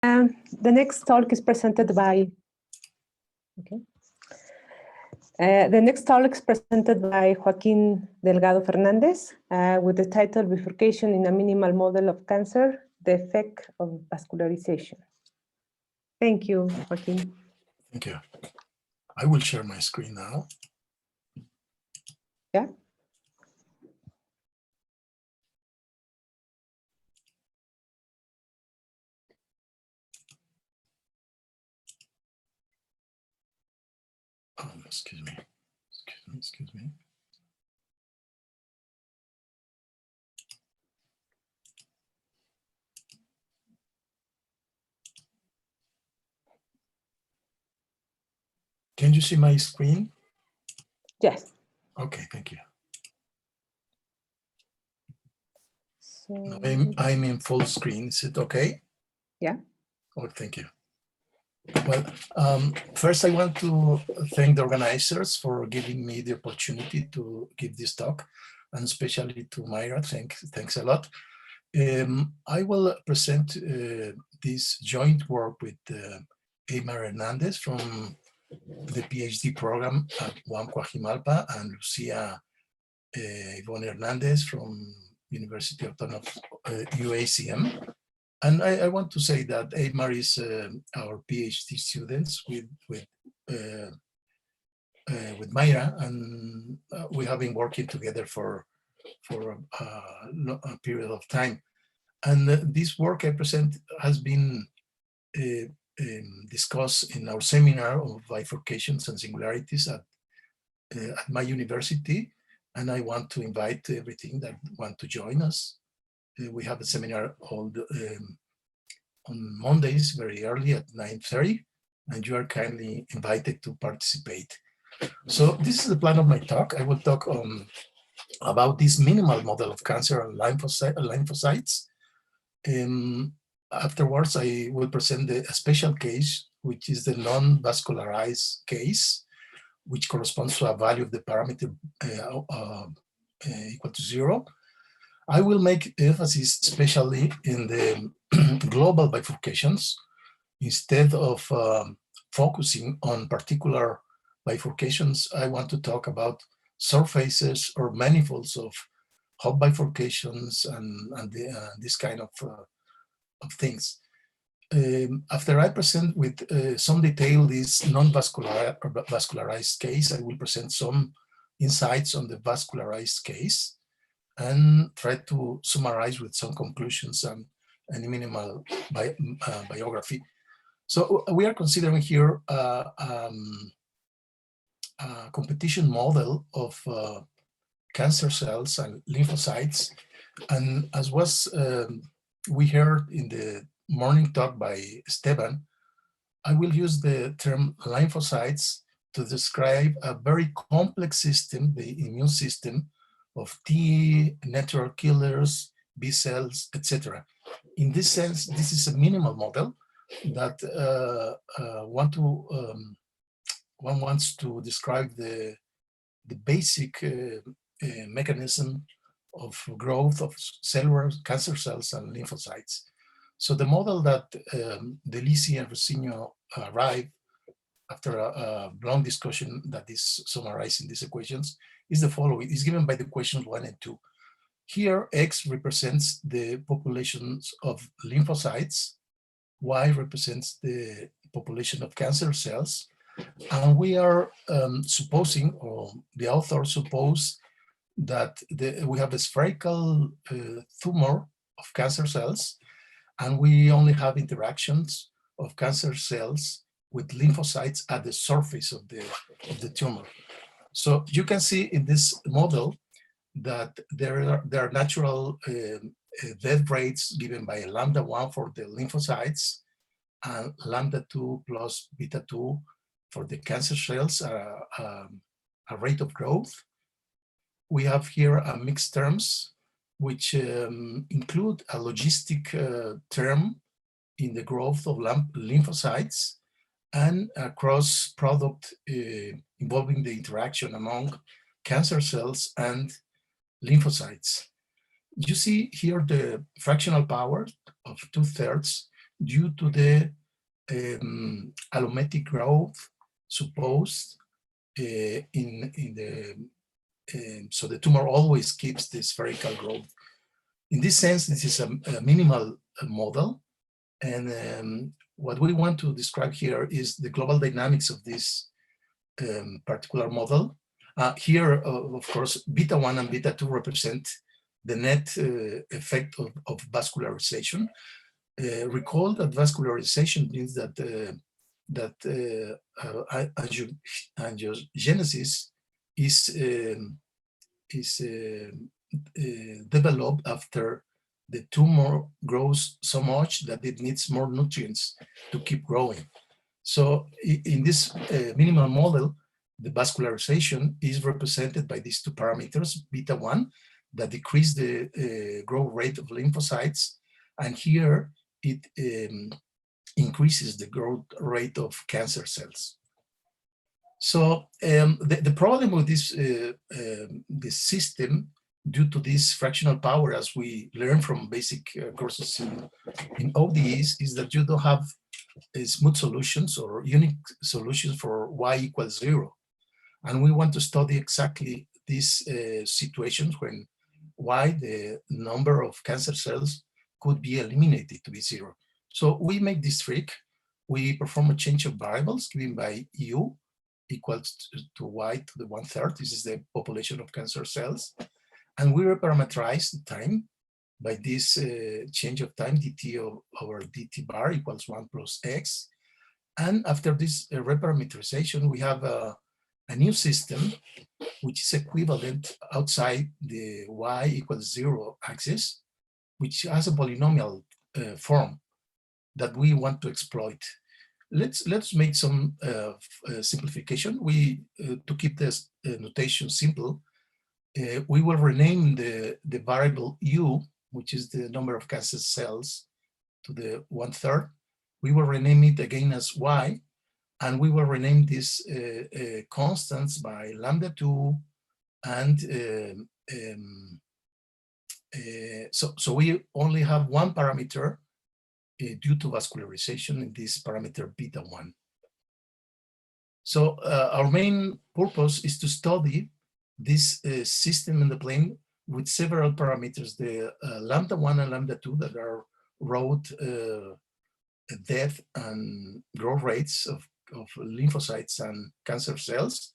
The next talk is presented by, the next talk is presented by Joaquín Delgado Fernández with the title Bifurcation in a Minimal Model of Cancer, the Effect of Vascularization. Thank you, Joaquín. Thank you. I will share my screen now. Yeah. Excuse me. Can you see my screen? Yes. Okay, thank you. So, I'm in full screen. Is it okay? yeah. Oh, thank you. Well, first I want to thank the organizers for giving me the opportunity to give this talk, and especially to Mayra. Thanks a lot. I will present this joint work with Eymar Hernandez from the PhD program at UAM Coajimalpa and Lucia Ivonne Hernandez from University of UACM. And I want to say that Eymar is our PhD students with Mayra, and we have been working together for a period of time. And this work I present has been discussed in our seminar of bifurcations and singularities at my university. And I want to invite everything that want to join us. We have a seminar on Mondays very early at 9:30, and you are kindly invited to participate. So this is the plan of my talk. I will talk about this minimal model of cancer and lymphocytes. Afterwards, I will present a special case, which is the non-vascularized case, which corresponds to a value of the parameter equal to 0. I will make emphasis especially in the global bifurcations instead of focusing on particular bifurcations. I want to talk about surfaces or manifolds of hot bifurcations and this kind of things. After I present with some detail this non-vascularized case, I will present some insights on the vascularized case and try to summarize with some conclusions and a minimal biography. So we are considering here a competition model of cancer cells and lymphocytes. And as was we heard in the morning talk by Esteban, I will use the term lymphocytes to describe a very complex system, the immune system of T, natural killers, B cells, etc. In this sense, this is a minimal model that one wants to describe the basic mechanism of growth of cellular cancer cells and lymphocytes. So the model that Delisi and Rosinho arrived after a long discussion that is summarized in these equations is the following. It's given by the equations 1 and 2. Here, X represents the populations of lymphocytes, Y represents the population of cancer cells, and we are supposing, or the author suppose, that we have a spherical tumor of cancer cells, and we only have interactions of cancer cells with lymphocytes at the surface of the tumor. So you can see in this model that there are natural death rates given by lambda1 for the lymphocytes and lambda2 plus beta2 for the cancer cells, a rate of growth. We have here a mixed terms, which include a logistic term in the growth of lymphocytes and a cross product involving the interaction among cancer cells and lymphocytes. You see here the fractional power of 2/3 due to the allometric growth supposed in the so the tumor always keeps the spherical growth. In this sense, this is a minimal model, and what we want to describe here is the global dynamics of this particular model. Here, of course, beta 1 and beta 2 represent the net effect of vascularization. Recall that vascularization means that angiogenesis is developed after the tumor grows so much that it needs more nutrients to keep growing. So in this minimal model, the vascularization is represented by these two parameters, beta 1, that decrease the growth rate of lymphocytes, and here it increases the growth rate of cancer cells. So the problem with this system, due to this fractional power, as we learn from basic courses in ODEs, is that you don't have smooth solutions or unique solutions for y = 0. And we want to study exactly these situations when y, the number of cancer cells, could be eliminated to be 0. So we make this trick. We perform a change of variables given by u equals to y to the 1/3. This is the population of cancer cells. And we reparameterize the time by this change of time, dt over dt bar equals 1 plus x. And after this reparameterization, we have a new system which is equivalent outside the y = 0 axis, which has a polynomial form that we want to exploit. Let's make some simplification. We to keep this notation simple, we will rename the variable u, which is the number of cancer cells, to the 1/3. We will rename it again as y, and we will rename these constants by lambda 2, and so we only have one parameter due to vascularization in this parameter beta 1. So our main purpose is to study this system in the plane with several parameters, the lambda 1 and lambda 2 that are growth, death, and growth rates of lymphocytes and cancer cells.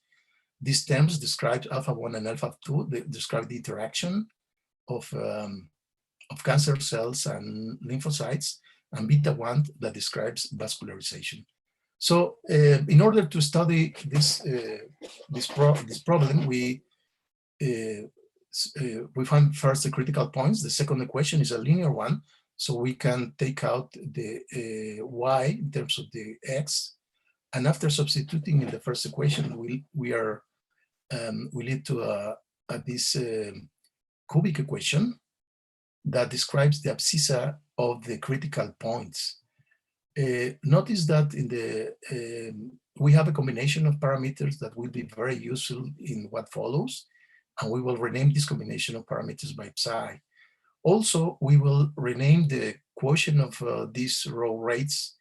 These terms describe alpha 1 and alpha 2. They describe the interaction of cancer cells and lymphocytes, and beta 1 that describes vascularization. So in order to study this problem, we find first the critical points. The second equation is a linear one, so we can take out the y in terms of the x, and after substituting in the first equation, we lead to this cubic equation that describes the abscissa of the critical points. Notice that in the we have a combination of parameters that will be very useful in what follows, and we will rename this combination of parameters by psi. Also, we will rename the quotient of these row rates,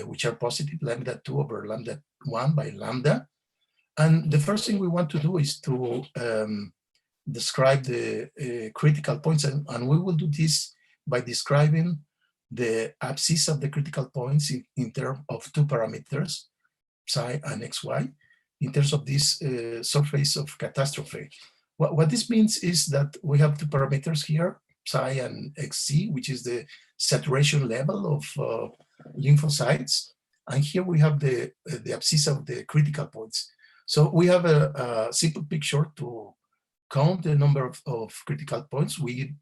which are positive, lambda 2 over lambda 1 by lambda. And the first thing we want to do is to describe the critical points, and we will do this by describing the abscissa of the critical points in terms of two parameters, psi and xy, in terms of this surface of catastrophe. What this means is that we have two parameters here, psi and xc, which is the saturation level of lymphocytes, and here we have the abscissa of the critical points. So we have a simple picture to count the number of critical points. We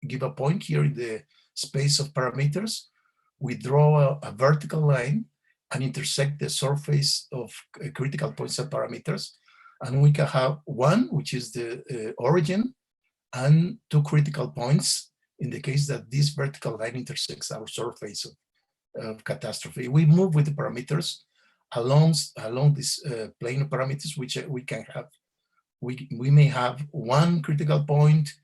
give a point here in the space of parameters. We draw a vertical line and intersect the surface of critical points and parameters. And we can have one, which is the origin, and two critical points in the case that this vertical line intersects our surface of catastrophe. We move with the parameters along this plane of parameters, which we can have. We may have one critical point,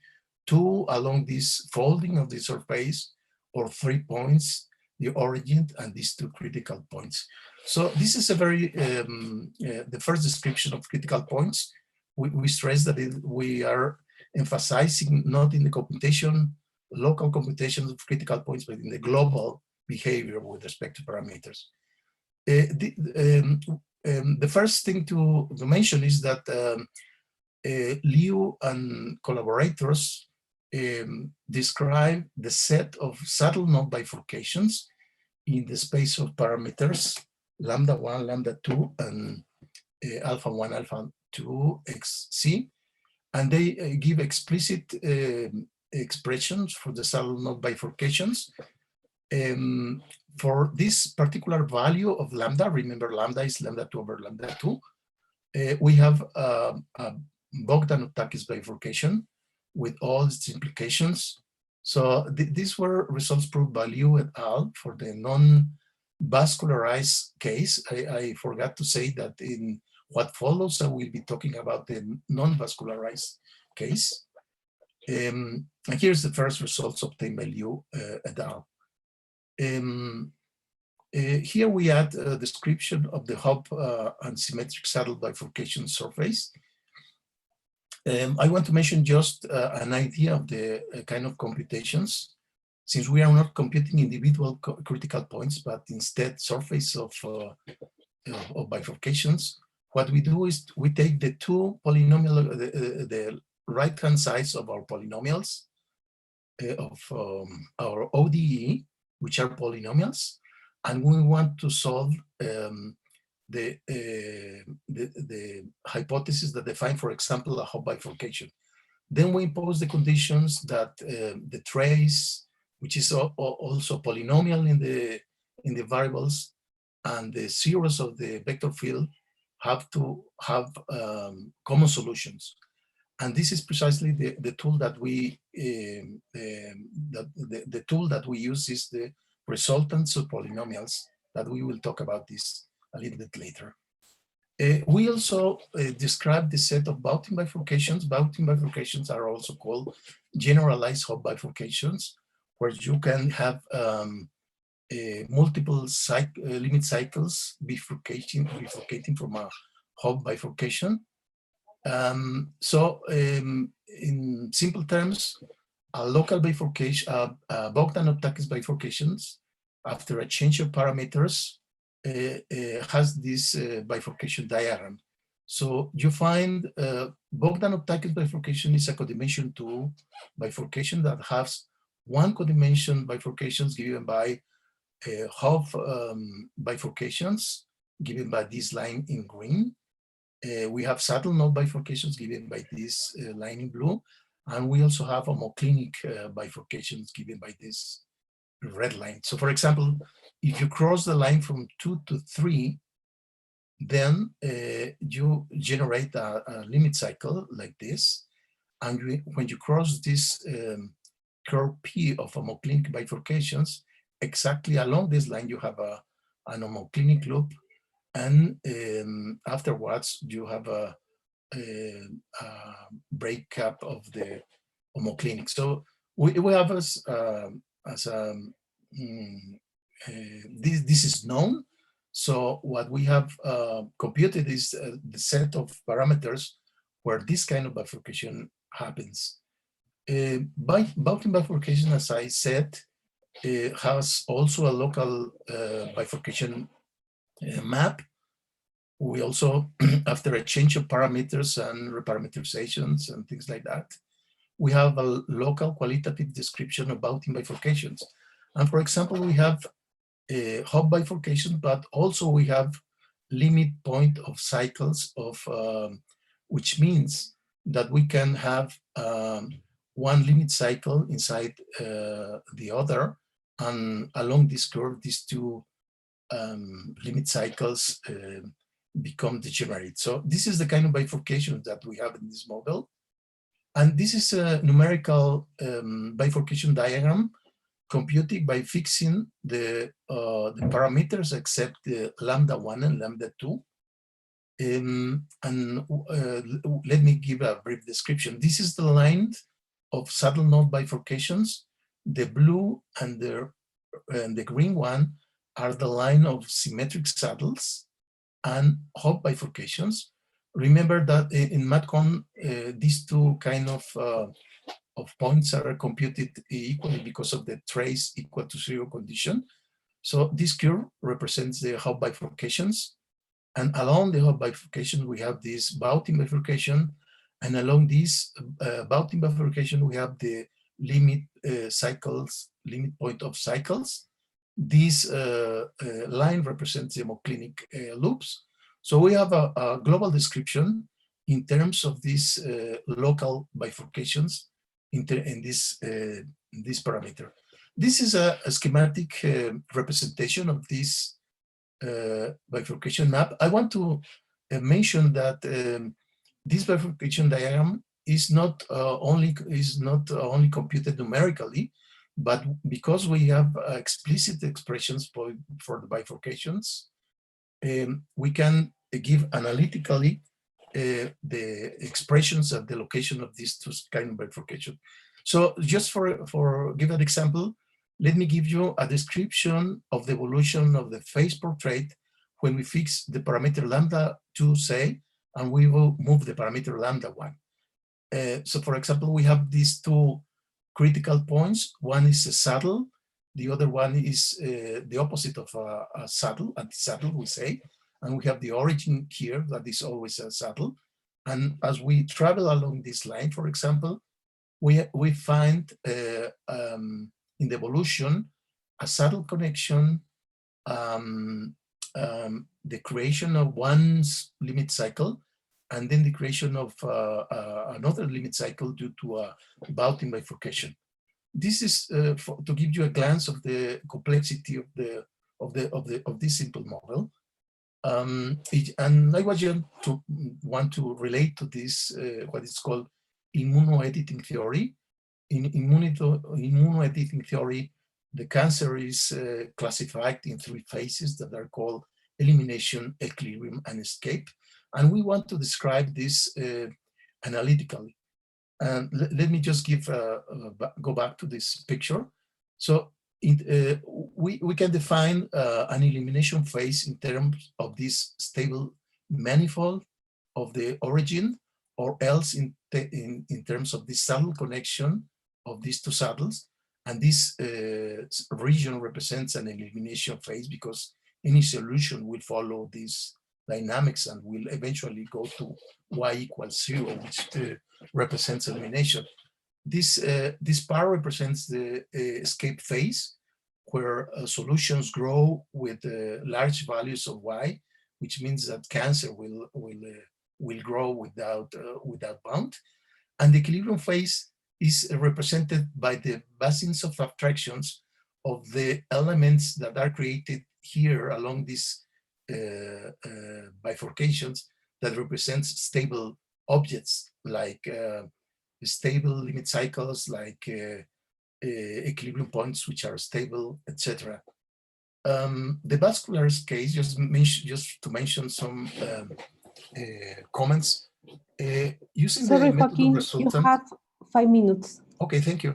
two along this folding of the surface, or 3 points, the origin and these two critical points. So this is a very, the first description of critical points. We stress that we are emphasizing not in the computation, local computation of critical points, but in the global behavior with respect to parameters. The first thing to mention is that Liu and collaborators describe the set of saddle node bifurcations in the space of parameters lambda 1, lambda 2, and alpha 1, alpha 2, xc, and they give explicit expressions for the saddle node bifurcations. For this particular value of lambda, remember lambda is lambda 2 over lambda 2, we have a Bogdanov-Takis bifurcation with all its implications. So these were results proved by Liu et al. For the non-vascularized case. I forgot to say that in what follows, I will be talking about the non-vascularized case. And here's the first results obtained by Liu et al. Here we add a description of the hub and symmetric saddle bifurcation surface. I want to mention just an idea of the kind of computations, since we are not computing individual critical points, but instead surface of bifurcations. What we do is we take the two polynomial, the right-hand sides of our polynomials of our ODE, which are polynomials, and we want to solve the hypothesis that define, for example, a hub bifurcation. Then we impose the conditions that the trace, which is also polynomial in the variables, and the zeros of the vector field have to have common solutions. And this is precisely the tool that we the tool that we use is the resultants of polynomials, that we will talk about this a little bit later. We also describe the set of Boutin bifurcations. Boutin bifurcations are also called generalized hub bifurcations, where you can have multiple limit cycles bifurcating from a hub bifurcation. In simple terms, a local bifurcation, Bogdanov-Takis bifurcations, after a change of parameters, has this bifurcation diagram. So you find Bogdanov-Takis bifurcation is a codimension 2 bifurcation that has one codimension bifurcations given by hub bifurcations given by this line in green. We have saddle node bifurcations given by this line in blue, and we also have homoclinic bifurcations given by this red line. So for example, if you cross the line from 2 to 3, then you generate a limit cycle like this. And when you cross this curve P of homoclinic bifurcations, exactly along this line, you have an homoclinic loop. And afterwards, you have a breakup of the homoclinic. So we have this is known. So what we have computed is the set of parameters where this kind of bifurcation happens. Boutin bifurcation, as I said, has also a local bifurcation map. We also, after a change of parameters and reparameterizations and things like that, we have a local qualitative description of Boutin bifurcations. And for example, we have a hub bifurcation, but also we have limit point of cycles of, which means that we can have one limit cycle inside the other, and along this curve, these two limit cycles become degenerate. So this is the kind of bifurcation that we have in this model. And this is a numerical bifurcation diagram computed by fixing the parameters except the lambda 1 and lambda 2. Let me give a brief description. This is the line of saddle node bifurcations. The blue and the the green one are the line of symmetric saddles and Hopf bifurcations. Remember that in MatCon, these two kind of points are computed equally because of the trace equal to 0 condition. So this curve represents the Hopf bifurcations. And along the Hopf bifurcation, we have this Bautin bifurcation. And along this Bautin bifurcation, we have the limit cycles, limit point of cycles. This line represents the hemoclinic loops. So we have a global description in terms of these local bifurcations in this parameter. This is a schematic representation of this bifurcation map. I want to mention that this bifurcation diagram is not only computed numerically, but because we have explicit expressions for the bifurcations, we can give analytically the expressions at the location of these two kind of bifurcation. So just for give an example, let me give you a description of the evolution of the phase portrait when we fix the parameter lambda 2, say, and we will move the parameter lambda 1. So for example, we have these two critical points. One is a saddle, the other one is the opposite of a saddle, anti-saddle, we say. And we have the origin here, that is always a saddle. And as we travel along this line, for example, we find in the evolution a saddle connection, the creation of one limit cycle, and then the creation of another limit cycle due to a Bautin bifurcation. This is to give you a glance of the complexity of this simple model. And I was just want to relate to this what is called immunoediting theory. In immunoediting theory, the cancer is classified in 3 phases that are called elimination, equilibrium, and escape. And we want to describe this analytically. And let me just go back to this picture. So we can define an elimination phase in terms of this stable manifold of the origin, or else in terms of this saddle connection of these two saddles. And this region represents an elimination phase because any solution will follow these dynamics and will eventually go to y = 0, which represents elimination. This part represents the escape phase, where solutions grow with large values of y, which means that cancer will grow without bound. And the equilibrium phase is represented by the basins of abstractions of the elements that are created here along these bifurcations that represents stable objects, like stable limit cycles, like equilibrium points which are stable, etc. The vascular case, just to mention some comments. Using Sorry, the method Joaquin, of resultants, you have 5 minutes. Okay, thank you.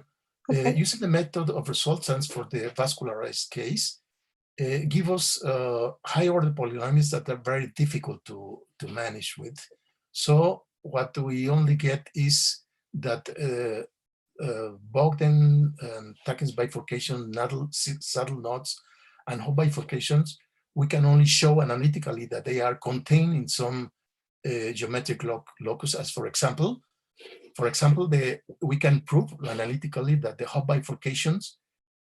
Okay. Using the method of resultants for the vascularized case, give us high order polynomials that are very difficult to manage with. So what we only get is that Bogdan and Takens bifurcation, saddle knots, and Hopf bifurcations, we can only show analytically that they are contained in some geometric locus, as for example, we can prove analytically that the Hopf bifurcations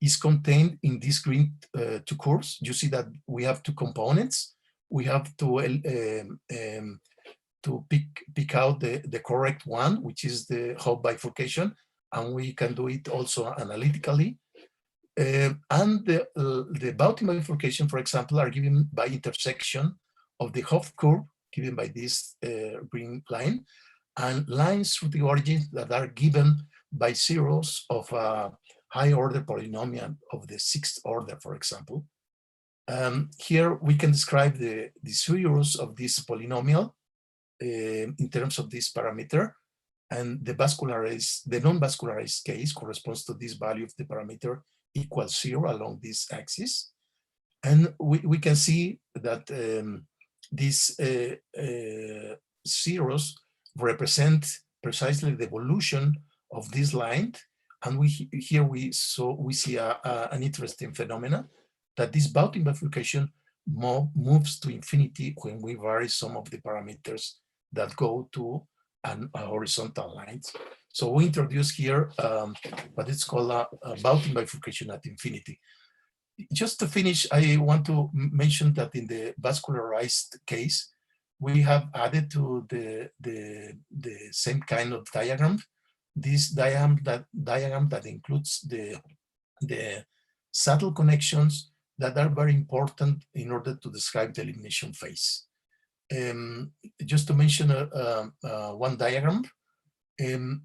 is contained in these green 2 curves. You see that we have 2 components. We have to pick out the correct one, which is the Hopf bifurcation, and we can do it also analytically. And the Bautin bifurcation, for example, are given by intersection of the Hopf curve, given by this green line, and lines through the origins that are given by zeros of a high order polynomial of the 6th order, for example. Here we can describe the zeros of this polynomial in terms of this parameter, and the non-vascularized case corresponds to this value of the parameter equals 0 along this axis. And we can see that these zeros represent precisely the evolution of this line. And here we see an interesting phenomena, that this bounding bifurcation moves to infinity when we vary some of the parameters that go to a horizontal lines. So we introduce here what is called a bounding bifurcation at infinity. Just to finish, I want to mention that in the vascularized case, we have added to the same kind of diagram, this diagram that includes the subtle connections that are very important in order to describe the elimination phase. Just to mention one diagram,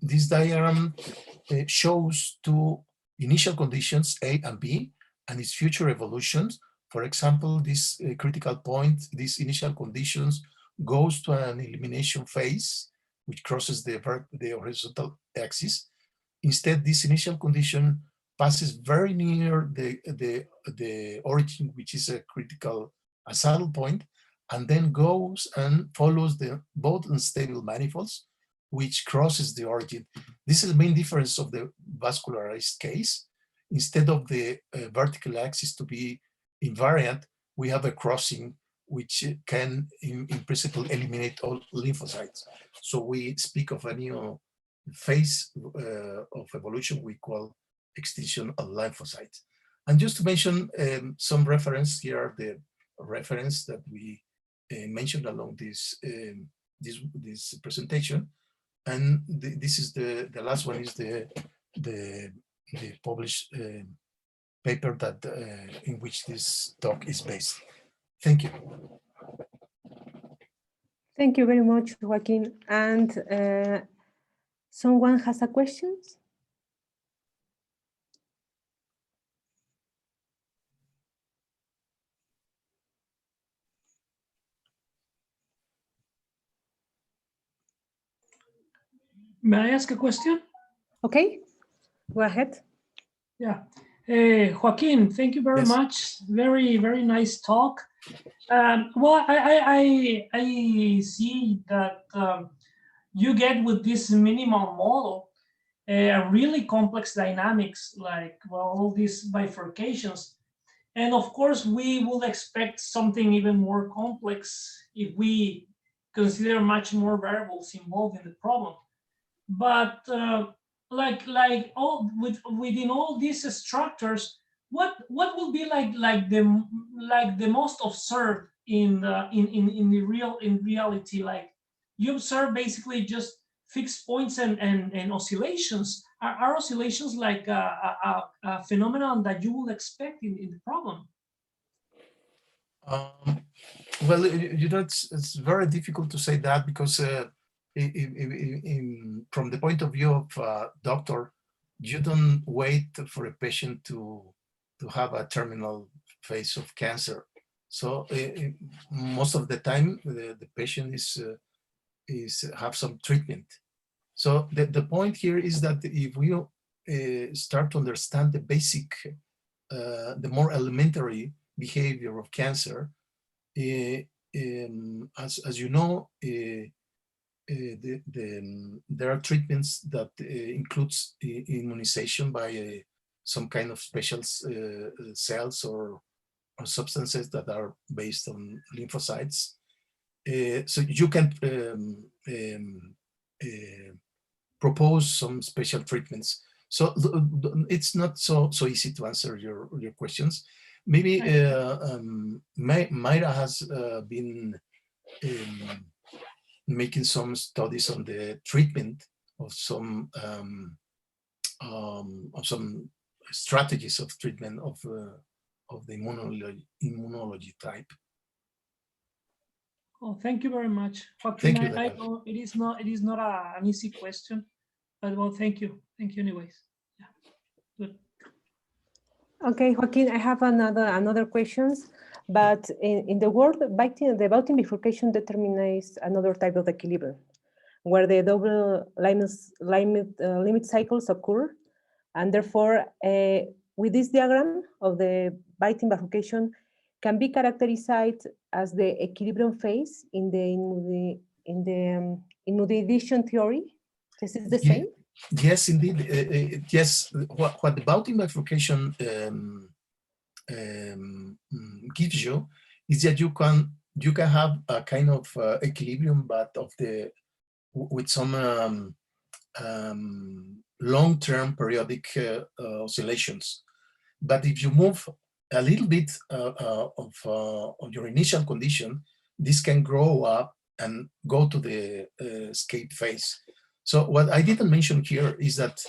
this diagram shows two initial conditions, A and B, and its future evolutions. For example, this critical point, these initial conditions goes to an elimination phase, which crosses the horizontal axis. Instead, this initial condition passes very near the origin, which is a saddle point, and then goes and follows both unstable manifolds, which crosses the origin. This is the main difference of the vascularized case. Instead of the vertical axis to be invariant, we have a crossing which can, in principle, eliminate all lymphocytes. So we speak of a new phase of evolution we call extinction of lymphocytes. And just to mention some reference, here are the reference that we mentioned along this presentation. And this is the last one is the published paper that in which this talk is based. Thank you. Thank you very much, Joaquin. And someone has a question? May I ask a question? Okay, go ahead. Yeah. Joaquin, thank you very much. Very, very nice talk. Well, I see that you get with this minimal model a really complex dynamics, like, well, all these bifurcations. And of course, we will expect something even more complex if we consider much more variables involved in the problem. But within all these structures, what will be like the most observed in reality? Like, you observe basically just fixed points and oscillations. Are oscillations like a phenomenon that you will expect in the problem? Well, it's very difficult to say that, because from the point of view of a doctor, you don't wait for a patient to have a terminal phase of cancer. So most of the time, the patient is have some treatment. So the point here is that if we start to understand the basic, the more elementary behavior of cancer, as you know, there are treatments that includes immunization by some kind of special cells or substances that are based on lymphocytes. So you can propose some special treatments. So it's not so easy to answer your questions. Maybe Mayra has been making some studies on the treatment of some strategies of treatment of the immunology type. Oh, thank you very much, Joaquin. Thank you. I know it is not an easy question, but well, thank you anyways. Yeah, good. Okay, Joaquin, I have another questions, but in the word the bounding bifurcation determines another type of equilibrium, where the double limit cycles occur, and therefore with this diagram of the biting bifurcation can be characterized as the equilibrium phase in the immunization theory. This is the same? Yes, indeed. Yes, what the biting bifurcation gives you is that you can have a kind of equilibrium, but with some long-term periodic oscillations. But if you move a little bit of your initial condition, this can grow up and go to the escape phase. So what I didn't mention here is that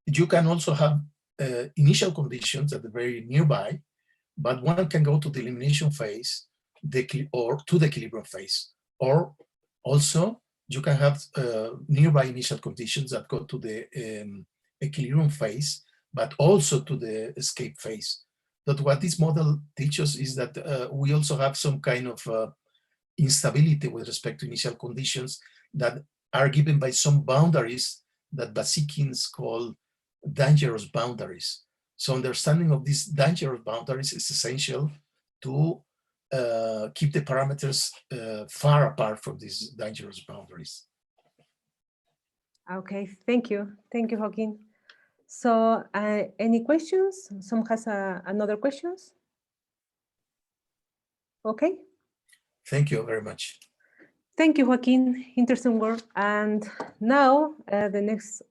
you can also have initial conditions that are very nearby, but one can go to the elimination phase or to the equilibrium phase. Or also you can have nearby initial conditions that go to the equilibrium phase, but also to the escape phase. But what this model teaches is that we also have some kind of instability with respect to initial conditions that are given by some boundaries that Basikins call dangerous boundaries. So understanding of these dangerous boundaries is essential to keep the parameters far apart from these dangerous boundaries. Okay, thank you. Thank you, Joaquin. So any questions? Some has another questions? Okay. Thank you very much. Thank you, Joaquin. Interesting work. And now the next